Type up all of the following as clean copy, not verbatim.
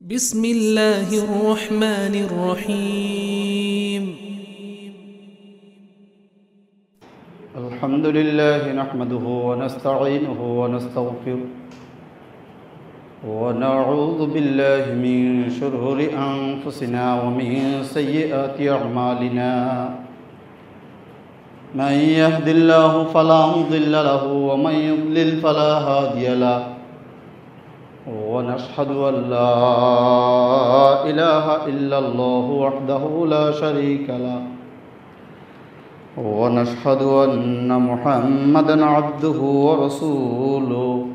بسم الله الرحمن الرحيم. الحمد لله نحمده ونستعينه ونستغفره ونعوذ بالله من شرور أنفسنا ومن سيئات أعمالنا من يهد الله فلا مضل له ومن يضلل فلا هادي له ونشهد أن لا إله إلا الله وحده لا شريك له ونشهد أن محمدًا عبده ورسوله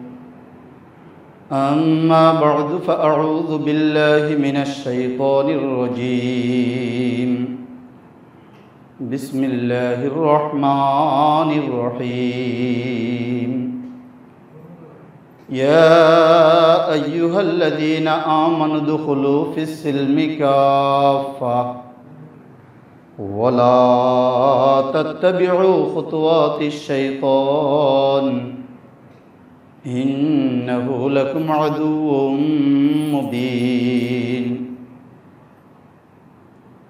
أما بعد فأعوذ بالله من الشيطان الرجيم بسم الله الرحمن الرحيم يا أيها الذين آمنوا ادخلوا في السلم كافة ولا تتبعوا خطوات الشيطان إنه لكم عدو مبين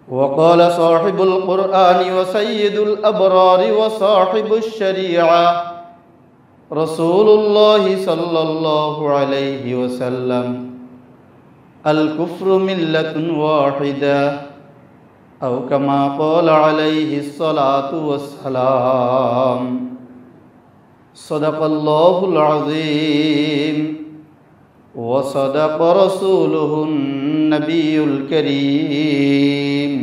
وقال صاحب القرآن وسيد الأبرار وصاحب الشريعة رسول الله صلى الله عليه وسلم الكفر ملة واحدة أو كما قال عليه الصلاة والسلام صدق الله العظيم وصدق رسوله النبي الكريم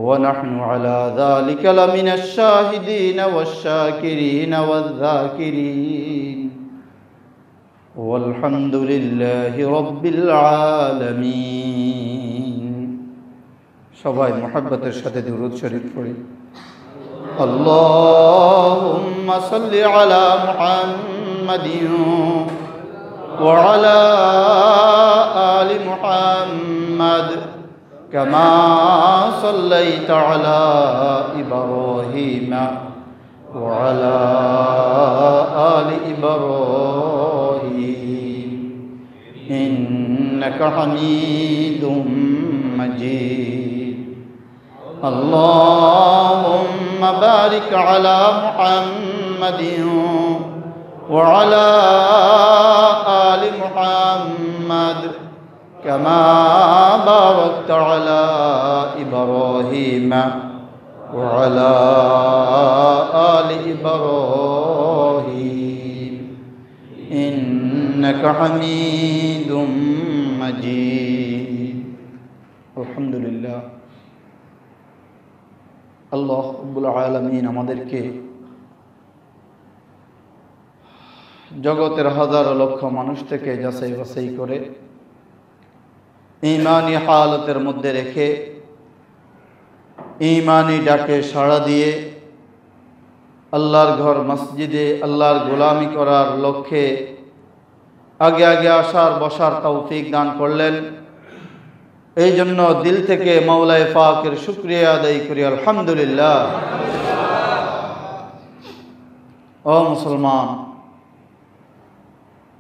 ونحن على ذلك لمن الشاهدين والشاكرين والذاكرين والحمد لله رب العالمين সবাই মুহাব্বতের সাথে দুরূদ শরীফ পড়ি اللهم صل على محمد وعلى آل محمد كما صليت على إبراهيم وعلى آل إبراهيم إنك حميد مجيد اللهم بارك على محمد وعلى آل محمد كما باركت على إبراهيم وعلى آل إبراهيم إنك حميد مجيد الحمد لله আল্লাহ রাব্বুল আলামিন আমাদেরকে জগতের হাজার লক্ষ মানুষ থেকে যাচাই বাছাই করে ঈমানি হালতের মধ্যে রেখে ঈমানি ডাকে সাড়া দিয়ে আল্লাহর ঘর মসজিদে আল্লাহর গোলামি করার লক্ষ্যে আগে আগে আসার বসার তৌফিক দান করলেন। এই জন্য দিল থেকে মাওলায়ে পাকের শুকরিয়া আদায় করি আলহামদুলিল্লাহ। ও মুসলমান,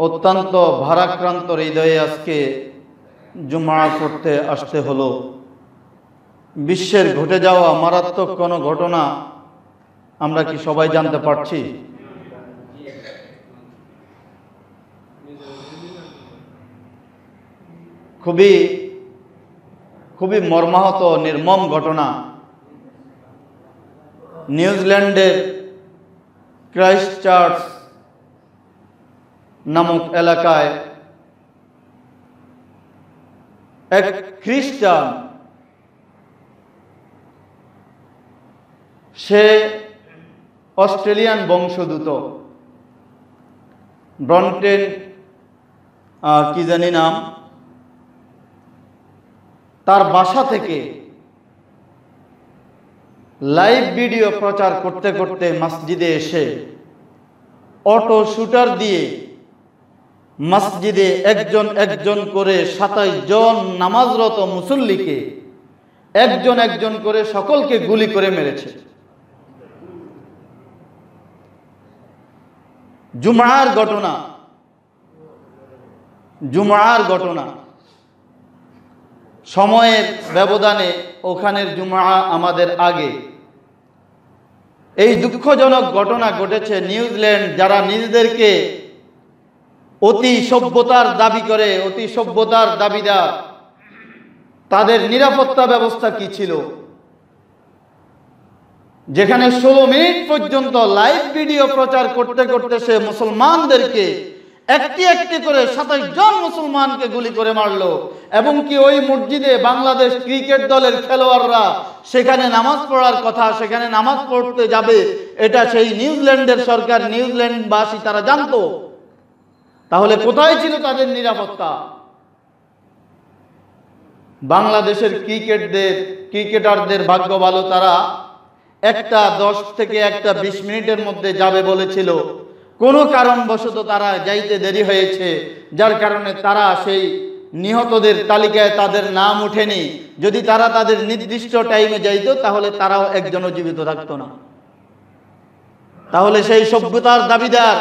অত্যন্ত ভারাক্রান্ত হৃদয়ে আজকে জুমা করতে আসতে হলো। বিশ্বের ঘটে যাওয়া মারাত্মক কোনো ঘটনা আমরা কি সবাই জানতে পারছি? খুবই মর্মাহত নির্মম ঘটনা। নিউজিল্যান্ডের ক্রাইস্টচার্চ নামক এলাকায় এক খ্রিস্টান, সে অস্ট্রেলিয়ান বংশোদ্ভূত, ব্রন্টেন কি জানি নাম, তার বাসা থেকে লাইভ ভিডিও প্রচার করতে করতে মসজিদে এসে অটো শুটার দিয়ে মসজিদে একজন একজন করে 27 জন নামাজরত মুসল্লিকে একজন একজন করে সকলকে গুলি করে মেরেছে। জুমার ঘটনা। জুমার ঘটনা, সময়ের ব্যবধানে ওখানের জুমা আমাদের আগে। এই দুঃখজনক ঘটনা ঘটেছে নিউজিল্যান্ড, যারা নিজেদেরকে অতি সভ্যতার দাবি করে, অতি সভ্যতার দাবিদার, তাদের নিরাপত্তা ব্যবস্থা কি ছিল? যেখানে 16 মিনিট পর্যন্ত লাইভ ভিডিও প্রচার করতে করতে সে মুসলমানদেরকে একটি একটি করে 27 জন মুসলমানকে গুলি করে মারলো, এবং কি ওই মসজিদে বাংলাদেশ ক্রিকেট দলের খেলোয়াড়রা সেখানে নামাজ পড়ার কথা, সেখানে নামাজ পড়তে যাবে, এটা সেই নিউজিল্যান্ডের সরকার, নিউজিল্যান্ডবাসী তারা জানতো। তাহলে কোথায় ছিল তাদের নিরাপত্তা? বাংলাদেশের ক্রিকেটারদের ভাগ্য ভালো, তারা একটা 10 থেকে একটা 20 মিনিটের মধ্যে যাবে বলেছিল, কোনো কারণবশত তারা যাইতে দেরি হয়েছে, যার কারণে তারা সেই নিহতদের তালিকায় তাদের নাম ওঠেনি। যদি তারা তাদের নির্দিষ্ট টাইমে যাইতো তাহলে তারাও একজনও জীবিত থাকতো না। তাহলে সেই সভ্যতার দাবিদার,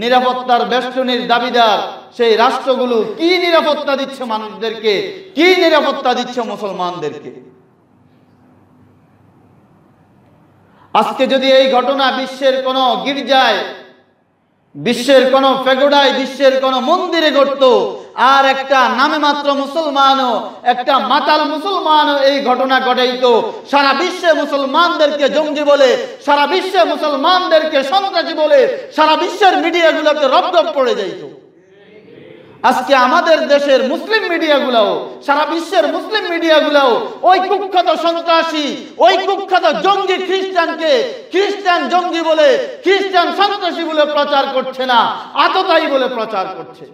নিরাপত্তার বেষ্টনীর দাবিদার সেই রাষ্ট্রগুলো কি নিরাপত্তা দিচ্ছে মানুষদেরকে, কি নিরাপত্তা দিচ্ছে মুসলমানদেরকে? আজকে যদি এই ঘটনা বিশ্বের কোন গির্জায়, বিশ্বের কোন পেগোডায়, বিশ্বের কোন মন্দিরে ঘটতো, আর একটা নামে মাত্র মুসলমানও, একটা মাতাল মুসলমানও এই ঘটনা ঘটাইতো, সারা বিশ্বে মুসলমানদেরকে জঙ্গি বলে, সারা বিশ্বে মুসলমানদেরকে সন্ত্রাসী বলে, সারা বিশ্বের মিডিয়াগুলোতে রবরব পড়ে যাইত। আজকে আমাদের দেশের মুসলিম মিডিয়াগুলোও, সারা বিশ্বের মুসলিম মিডিয়াগুলোও ওই কুখ্যাত সন্ত্রাসী, ওই কুখ্যাত জঙ্গি খ্রিস্টানকে খ্রিস্টান জঙ্গি বলে, খ্রিস্টান সন্ত্রাসী বলে প্রচার করছে না, আততায়ী বলে প্রচার করছে।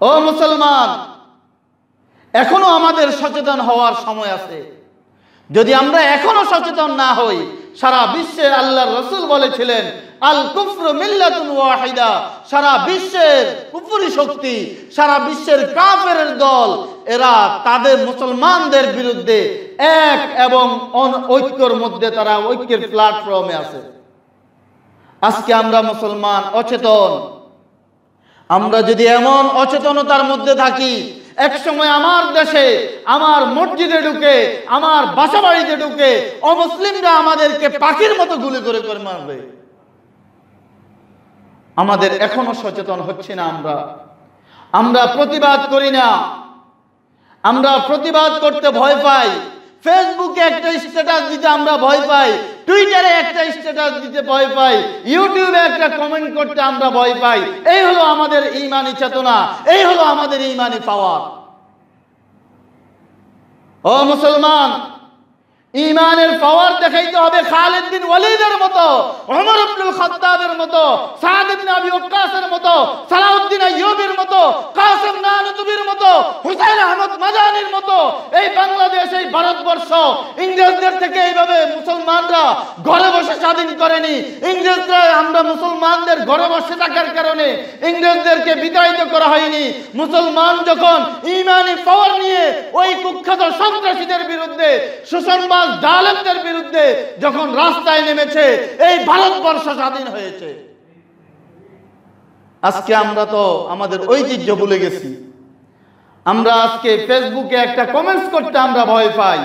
ও মুসলমান, এখনো আমাদের সচেতন হওয়ার সময় আছে। যদি আমরা এখনো সচেতন না হই, সারা বিশ্বে আল্লাহর রাসূল বলেছিলেন, আল কুফরু মিল্লাতুন ওয়াহিদা, সারা বিশ্বের কুফরি শক্তি, সারা বিশ্বের কাফেরের দল, এরা তাদের মুসলমানদের বিরুদ্ধে এক এবং ঐক্যের মধ্যে, তারা ঐক্যের প্ল্যাটফর্মে আছে। আজকে আমরা মুসলমান অচেতন। আমরা যদি এমন অচেতনতার মধ্যে থাকি, এক সময় আমার দেশে, আমার মসজিদে ঢুকে, আমার বাসা বাড়িতে ঢুকে অমুসলিমরা আমাদেরকে পাখির মতো গুলি করে করে মারবে। আমাদের এখনো সচেতন হচ্ছে না। আমরা প্রতিবাদ করি না, আমরা প্রতিবাদ করতে ভয় পাই। ফেসবুকে একটা স্ট্যাটাস দিতে আমরা ভয় পাই, টুইটারে একটা স্ট্যাটাস দিতে ভয় পাই, ইউটিউবে একটা কমেন্ট করতে আমরা ভয় পাই। এই হলো আমাদের ঈমানি চেতনা, এই হলো আমাদের ঈমানি পাওয়ার। ও মুসলমান, ঈমানের পাওয়ার দেখাইতে হবে খালিদ বিন ওয়ালিদের মতো, ওমর ইবনুল খাত্তাবের মতো, সাদ ইবনে আবি ওয়াক্কাসের মতো, সালাউদ্দিন আইয়ুবের মতো, কাসেম নানুতুবির মতো, হুসাইন আহমদ মাদানির মতো। এই বাংলাদেশ, এই ভারতবর্ষ ইংরেজদের থেকে এইভাবে মুসলমানরা ঘরে বসে স্বাধীন করেনি। ইংরেজরা, আমরা মুসলমানদের ঘরে বসে থাকার কারণে ইংরেজদেরকে বিতাড়িত করা হয়নি। মুসলমান যখন ঈমানি পাওয়ার নিয়ে ওই কুখ্যাত সন্ত্রাসীদের বিরুদ্ধে, শোষণবাদ জালেমদের বিরুদ্ধে যখন রাস্তায় নেমেছে, এই ভারতবর্ষ স্বাধীন হয়েছে। আজকে আমরা তো আমাদের ঐতিহ্য ভুলে গেছি। আমরা আজকে ফেসবুকে একটা কমেন্টস করতে আমরা ভয় পাই,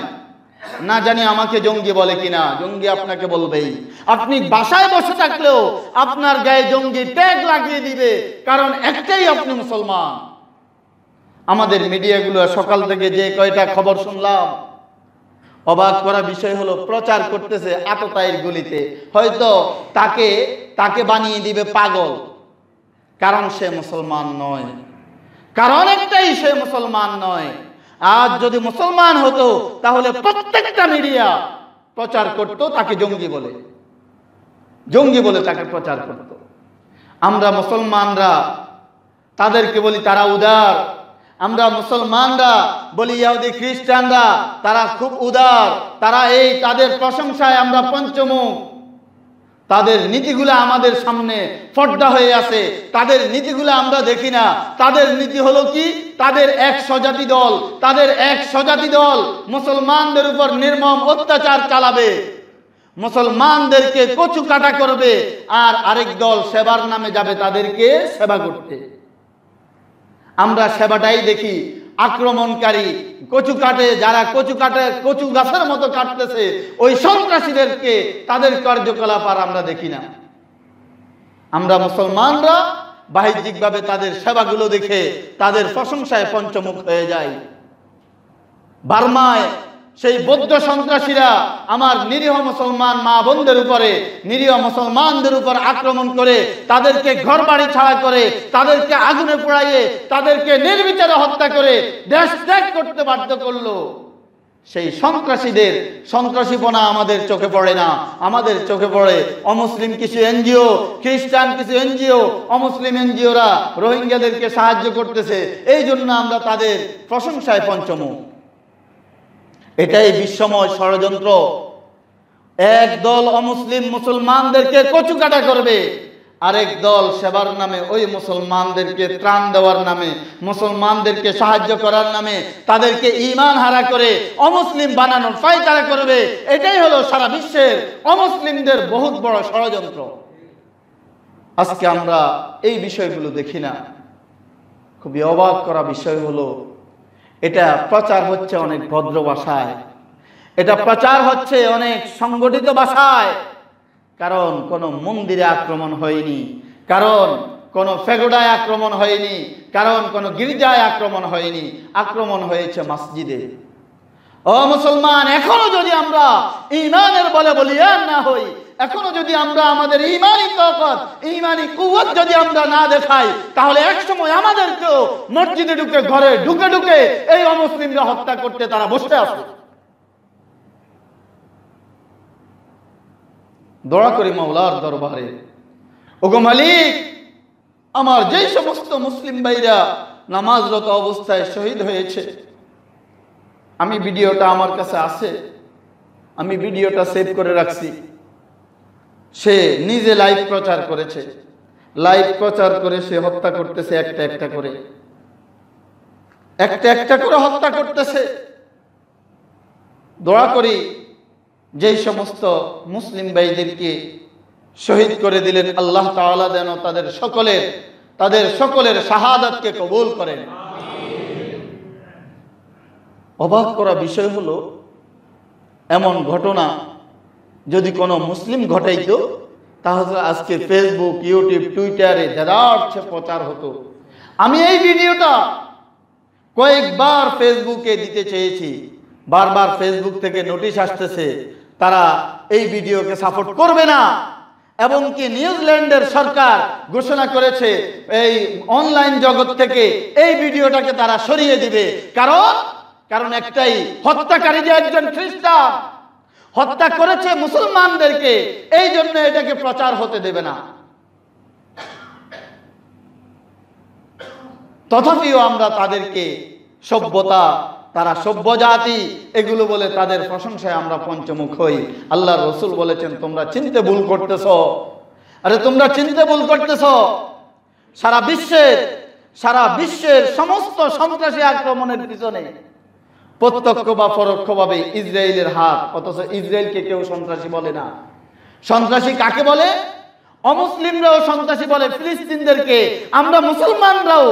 না জানি আমাকে জঙ্গি বলে কিনা। জঙ্গি আপনাকে বলবেই। আপনি বাসায় বসে থাকলেও আপনার গায়ে জঙ্গি ট্যাগ লাগিয়ে দিবে, কারণ একটাই, আপনি মুসলমান। আমাদের মিডিয়াগুলো সকাল থেকে যে কয়টা খবর শুনলাম, অবাক করা বিষয় হলো, প্রচার করতেছে আততায়ীর গুলিতে। হয়তো তাকে বানিয়ে দিবে পাগল, কারণ সে মুসলমান নয়। কারণ একটাই, সে মুসলমান নয়। আজ যদি মুসলমান হতো তাহলে প্রত্যেকটা মিডিয়া প্রচার করত তাকে জঙ্গি বলে, জঙ্গি বলে তাকে প্রচার করত। আমরা মুসলমানরা তাদেরকে বলি তারা উদার। আমরা মুসলমানরা বলি ইহুদি খ্রিস্টানরা তারা খুব উদার, তারা এই তাদের প্রশংসায় আমরা পঞ্চমুখ। তাদের নীতিগুলো আমাদের সামনে পর্দা হয়ে আছে, তাদের নীতিগুলো আমরা দেখি না। তাদের নীতি হলো কি? তাদের এক স্বজাতি দল মুসলমানদের উপর নির্মম অত্যাচার চালাবে, মুসলমানদেরকে কচু কাটা করবে, আর আরেক দল সেবার নামে যাবে তাদেরকে সেবা করতে। আমরা সেবাটাই দেখি। আক্রমণকারী কচু গাছের মতো কাটতেছে, ওই সন্ত্রাসীদেরকে তাদের কার্যকলাপ আর আমরা দেখি না। আমরা মুসলমানরা বাহ্যিকভাবে তাদের সেবাগুলো দেখে তাদের প্রশংসায় পঞ্চমুখ হয়ে যায়। বার্মায় সেই বৌদ্ধ সন্ত্রাসীরা আমার নিরীহ মুসলমান মা বোনদের উপরে, নিরীহ মুসলমানদের উপর আক্রমণ করে তাদেরকে ঘরবাড়ি ছাড়া করে, তাদেরকে আগুনে পোড়াইয়ে, তাদেরকে নির্বিচারে হত্যা করে দেশ ত্যাগ করতে বাধ্য করলো। সেই সন্ত্রাসীদের সন্ত্রাসীপনা আমাদের চোখে পড়ে না। আমাদের চোখে পড়ে অমুসলিম কিছু এনজিও, খ্রিস্টান কিছু এনজিও, অমুসলিম এনজিওরা রোহিঙ্গাদেরকে সাহায্য করতেছে, এই জন্য আমরা তাদের প্রশংসায় পঞ্চমুখ। এটাই বিশ্বময় ষড়যন্ত্র। এক দল অমুসলিম মুসলমানদেরকে কচুকাটা করবে, আরেক দল সেবার নামে ওই মুসলমানদেরকে ত্রাণ দেওয়ার নামে, মুসলমানদেরকে সাহায্য করার নামে তাদেরকে ঈমান হারা করে অমুসলিম বানানোর ফায়দারা করবে। এটাই হলো সারা বিশ্বের অমুসলিমদের বহুত বড় ষড়যন্ত্র। আজকে আমরা এই বিষয়গুলো দেখি না। খুবই অবাক করা বিষয় হলো, এটা প্রচার হচ্ছে অনেক ভদ্র ভাষায়, এটা প্রচার হচ্ছে অনেক সংগঠিত ভাষায়। কারণ কোন মন্দিরে আক্রমণ হয়নি, কারণ কোন ফেগোডায় আক্রমণ হয়নি, কারণ কোন গির্জায় আক্রমণ হয়নি, আক্রমণ হয়েছে মসজিদে। ও মুসলমান, এখনো যদি আমরা ঈমানের বলে বলিয়ান না হই, এখনো যদি আমরা আমাদের ঈমানি তাকত, ঈমানি কুওয়াত যদি আমরা না দেখাই, তাহলে একসময় আমাদেরকেও মসজিদে ঢুকে, ঘরে ঢুকে ঢুকে এই অমুসলিমরা হত্যা করতে তারা বসে আছে। দোয়া করি মাওলার দরবারে, ওগো মালিক, আমার যেই সমস্ত মুসলিম ভাইরা নামাজরত অবস্থায় শহীদ হয়েছে, আমি ভিডিওটা আমার কাছে আছে, আমি ভিডিওটা সেভ করে রাখছি। সে নিজে লাইভ প্রচার করেছে, লাইভ প্রচার করে সে হত্যা করতেছে, একটা একটা করে হত্যা করতেছে। দোয়া করি যেই সমস্ত মুসলিম ভাইদেরকে শহীদ করে দিলেন, আল্লাহ তাআলা যেন তাদের সকলের শাহাদাতকে কবুল করেন। অবাক করা বিষয় হলো, এমন ঘটনা যদি কোনো মুসলিম ঘটাইতো, তাহলে আজকে ফেসবুক, ইউটিউব, টুইটারে দেদারছে প্রচার হতো। আমি এই ভিডিওটা কয়েকবার ফেসবুকে দিতে চেয়েছি, বারবার ফেসবুক থেকে নোটিশ আসতেছে তারা এই ভিডিওকে সাপোর্ট করবে না, এবং কি নিউজিল্যান্ডের সরকার ঘোষণা করেছে এই অনলাইন জগৎ থেকে এই ভিডিওটাকে তারা সরিয়ে দিবে। কারণ একটাই, হত্যাকারী যে একজন খ্রিস্টান হত্যা করেছে মুসলমানদেরকে, এই জন্য এটাকে প্রচার হতে দেবে না। তথাপিও আমরা তাদেরকে সভ্যতা, তারা সভ্য জাতি এগুলো বলে তাদের প্রশংসায় আমরা পঞ্চমুখ হই। আল্লাহর রাসূল বলেছেন, তোমরা চিনতে ভুল করতেছ। আরে তোমরা চিনতে ভুল করতেছ। সারা বিশ্বের সমস্ত সন্ত্রাসী আক্রমণের পিছনে প্রত্যক্ষ বা পরোক্ষভাবে ইসরায়েলের হাত, অথচ ইসরায়েলকে কেউ সন্ত্রাসী বলে না। সন্ত্রাসী কাকে বলে? অমুসলিমরাও সন্ত্রাসী বলে ফিলিস্তিনদেরকে, আমরা মুসলমানরাও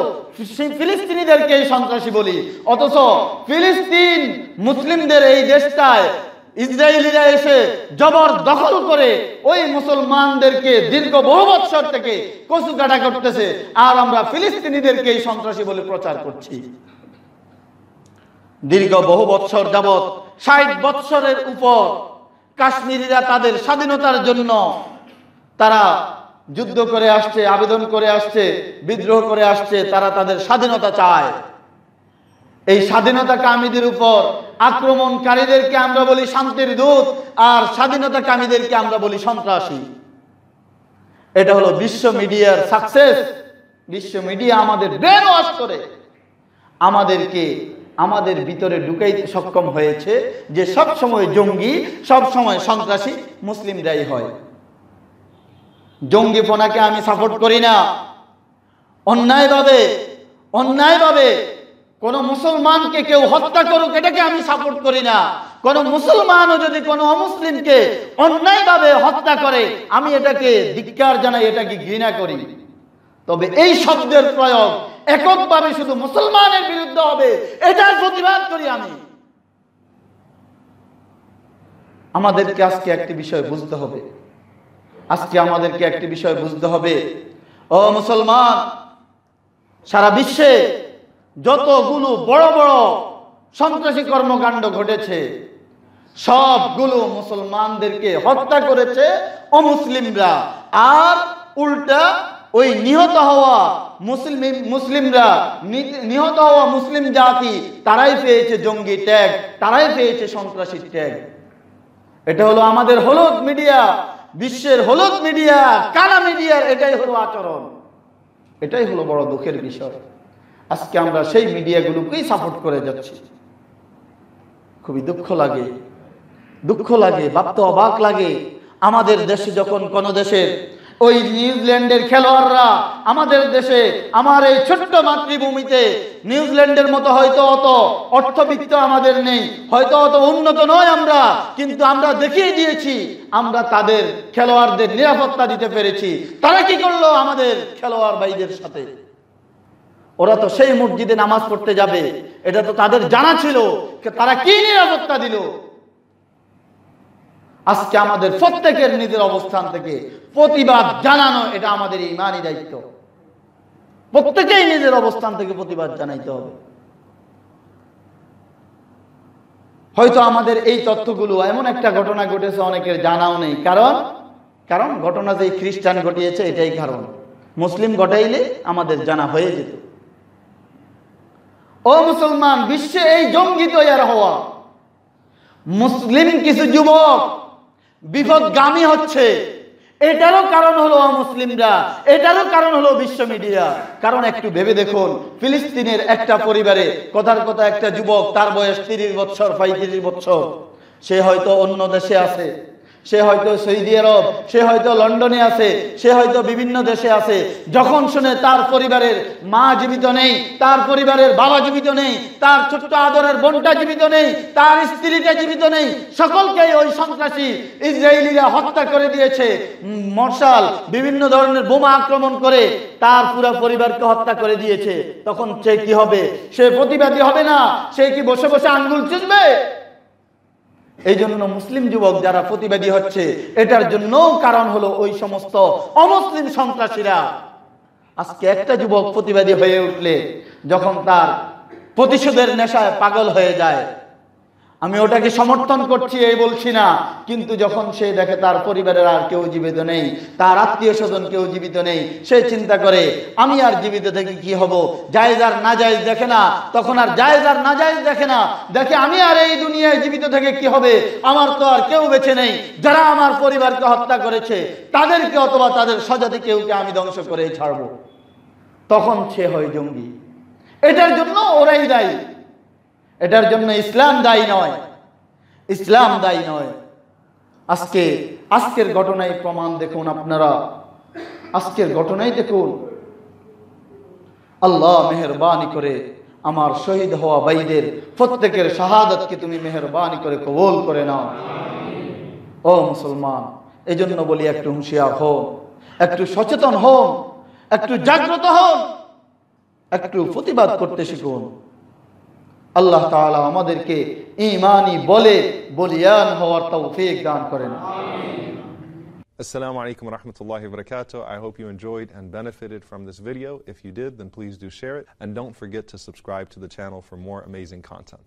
ফিলিস্তিনিদেরকে সন্ত্রাসী বলি। অথচ ফিলিস্তিন মুসলিমদের এই দেশটায় ইসরায়েলিরা এসে জবরদখল করে ওই মুসলমানদেরকে দীর্ঘ বহু বৎসর থেকে কচুকাটা করতেছে, আর আমরা ফিলিস্তিনিদেরকে সন্ত্রাসী বলে প্রচার করছি। দীর্ঘ বহু বৎসর যাবৎ ৬০ বৎসরের উপর কাশ্মীরিরা তাদের স্বাধীনতার জন্য তারা যুদ্ধ করে আসছে, আবেদন করে আসছে, বিদ্রোহ করে আসছে, তারা তাদের স্বাধীনতা চায়। এই স্বাধীনতাকামীদের উপর আক্রমণকারীদেরকে আমরা বলি শান্তির দূত, আর স্বাধীনতাকামীদেরকে আমরা বলি সন্ত্রাসী। এটা হলো বিশ্ব মিডিয়ার সাকসেস। বিশ্ব মিডিয়া আমাদের ব্রেন ওয়াশ করে আমাদেরকে আমাদের ভিতরে ঢুকাইতে সক্ষম হয়েছে যে সব সময় জঙ্গি, সব সময় সন্ত্রাসী মুসলিমরাই হয়। জঙ্গিপনাকে আমি সাপোর্ট করি না। অন্যায়ভাবে কোন মুসলমানকে কেউ হত্যা করুক, এটাকে আমি সাপোর্ট করি না। কোন মুসলমানও যদি কোনো অমুসলিমকে অন্যায়ভাবে হত্যা করে, আমি এটাকে ধিক্কার জানাই, এটাকে ঘৃণা করি। তবে এই শব্দের প্রয়োগ এককভাবে শুধু মুসলমানের বিরুদ্ধে হবে, এটার প্রতিবাদ করি আমি। আমাদেরকে আজকে একটি বিষয় বুঝতে হবে, ও মুসলমান, সারা বিশ্বে যতগুলো বড় বড় সন্ত্রাসী কর্মকাণ্ড ঘটেছে সবগুলো মুসলমানদেরকে হত্যা করেছে অমুসলিমরা, আর উল্টা ওই নিহত হওয়া মুসলিম জাতি তারাই পেয়েছে জঙ্গি ট্যাগ, তারাই পেয়েছে সন্ত্রাসী ট্যাগ। এটা হলো আমাদের হলুদ মিডিয়া, বিশ্বের হলুদ মিডিয়া, কালা মিডিয়ার এটাই হলো আচরণ। এটাই হলো বড় দুঃখের বিষয়। আজকে আমরা সেই মিডিয়াগুলোকেই সাপোর্ট করে যাচ্ছি। খুবই দুঃখ লাগে, ভাবতে অবাক লাগে। আমাদের দেশে যখন কোন দেশের ওই নিউজিল্যান্ডের খেলোয়াড়রা আমাদের দেশে, আমার এই ছোট্ট মাতৃভূমিতে, নিউজিল্যান্ডের মতো হয়তো অত অর্থবিত্ত আমাদের নেই, হয়তো অত উন্নত নয় আমরা, কিন্তু আমরা দেখিয়ে দিয়েছি আমরা তাদের খেলোয়াড়দের নিরাপত্তা দিতে পেরেছি। তারা কি করলো আমাদের খেলোয়াড় ভাইদের সাথে? ওরা তো সেই মসজিদে নামাজ পড়তে যাবে, এটা তো তাদের জানা ছিল, তারা কি নিরাপত্তা দিল? আজকে আমাদের প্রত্যেকের নিজের অবস্থান থেকে প্রতিবাদ জানানো, এটা আমাদের ঈমানি দায়িত্ব। প্রত্যেকেই নিজের অবস্থান থেকে প্রতিবাদ জানাইতে হবে। হয়তো আমাদের এই তথ্যগুলো, এমন একটা ঘটনা ঘটেছে অনেকের জানাও নেই, কারণ ঘটনা যে খ্রিস্টান ঘটিয়েছে এটাই কারণ। মুসলিম ঘটাইলে আমাদের জানা হয়ে যেত। ও মুসলমান, বিশ্বে এই জঙ্গি তৈরি হওয়া, মুসলিম কিছু যুবক বিপদগামী হচ্ছে, এটারও কারণ হলো মুসলিমরা, এটারও কারণ হলো বিশ্ব মিডিয়া। কারণ একটু ভেবে দেখুন, ফিলিস্তিনের একটা পরিবারে কথার কথা একটা যুবক, তার বয়স 30 বছর 35 বছর, সে হয়তো অন্য দেশে আছে, সে হয়তো সৌদি আরব, সে হয়তো লন্ডনে আছে, সে হয়তো বিভিন্ন দেশে আছে। যখন শুনে তার পরিবারের মা জীবিত নেই, তার পরিবারের বাবা জীবিত নেই, তার ছোট্ট আদরের বোনটা জীবিত নেই, তার স্ত্রীটা জীবিত নেই, সকলকেই ওই সন্ত্রাসী ইসরায়েলিরা হত্যা করে দিয়েছে, মশাল বিভিন্ন ধরনের বোমা আক্রমণ করে তার পুরো পরিবারকে হত্যা করে দিয়েছে, তখন সে কি হবে? সে প্রতিবাদী হবে না? সে কি বসে বসে আঙ্গুল চুষবে? এই জন্য মুসলিম যুবক যারা প্রতিবাদী হচ্ছে, এটার জন্য কারণ হলো ওই সমস্ত অমুসলিম সন্ত্রাসীরা। আজকে একটা যুবক প্রতিবাদী হয়ে উঠলে, যখন তার প্রতিশোধের নেশায় পাগল হয়ে যায়, আমি ওটাকে সমর্থন করছি এই বলছি না, কিন্তু যখন সে দেখে তার পরিবারের আর কেউ জীবিত নেই, তার আত্মীয় স্বজন কেউ জীবিত নেই, সে চিন্তা করে আমি আর জীবিত থেকে কি হব? জায়েজ আর নাজায়েজ দেখে না, তখন আর জায়েজ আর নাজায়েজ দেখে না, দেখে আমি আর এই দুনিয়ায় জীবিত থেকে কি হবে? আমার তো আর কেউ বেঁচে নেই, যারা আমার পরিবারকে হত্যা করেছে তাদেরকে অথবা তাদের স্বজাতি কেউকে আমি ধ্বংস করেই ছাড়বো। তখন সে হয় জঙ্গি। এটার জন্য ওরাই দায়ী, এটার জন্য ইসলাম দায়ী নয়, ইসলাম দায়ী নয়। আজকের ঘটনায় প্রমাণ দেখুন আপনারা, আজকের ঘটনায় দেখুন। আল্লাহ মেহেরবানি করে আমার শহীদ হওয়া ভাইদের প্রত্যেকের শাহাদাতকে তুমি মেহেরবানি করে কবুল করে নাও। ও মুসলমান, এই জন্য বলি একটু হুঁশিয়ার হন, একটু সচেতন হন, একটু জাগ্রত হন, একটু প্রতিবাদ করতে শিখুন। আল্লাহ তাআলা আমাদেরকে ঈমানি বলে বলিয়ান হওয়ার তৌফিক দান করেন। Assalamu alaikum wa rahmatullahi wa barakatuh. I hope you enjoyed and benefited from this video. If you did, then please do share it. And don't forget to subscribe to the channel for more amazing content.